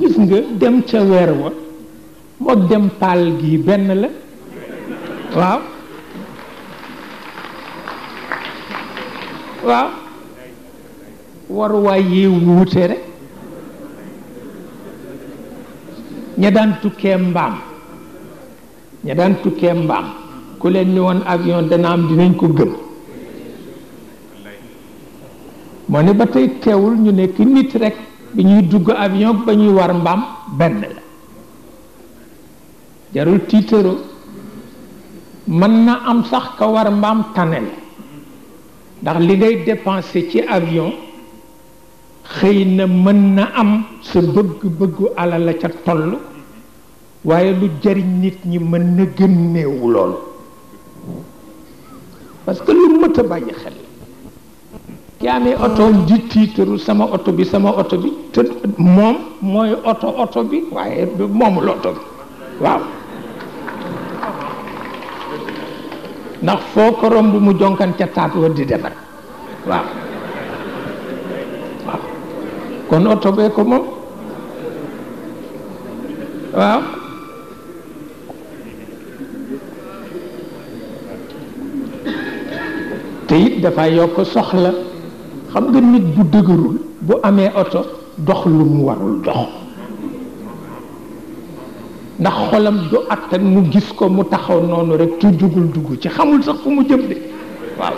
gis nga dem ca weer wa moo dem paal gi benn la waaw waaw waruwaay yi wuute rek ña daan tukkee mbaam ku leen ni woon avion dana am dinañ ko gëm moo ne ba tey teewul ñu nekk nit rek bi ñuy dugg avion ba ñuy war mbaam benn la jarul tiitaro mën na am sax ka war mbaam tane la ndax li ngay dépensé ci avion xëy na mën na am sa bëgg-bëggu alal la ca toll waaye lu jariñ nit ñi mën na gën néewu lool parce que lu mët a bàyyi xel ki amee otoom di tiitaru sama oto bi te moom mooy oto bi waaye moomul oto bi waaw ndax foo ko romb mu jonkan ca taat wa di defar waaw kon oto bee ko moom waaw te it dafa yokk soxla xam nga nit bu dëgërul bu amee oto dox lu mu warul dox ndax xolam du attan mu gis ko mu taxaw noonu rek tu jugul dugg ci xamul sax fu mu jëm de waaw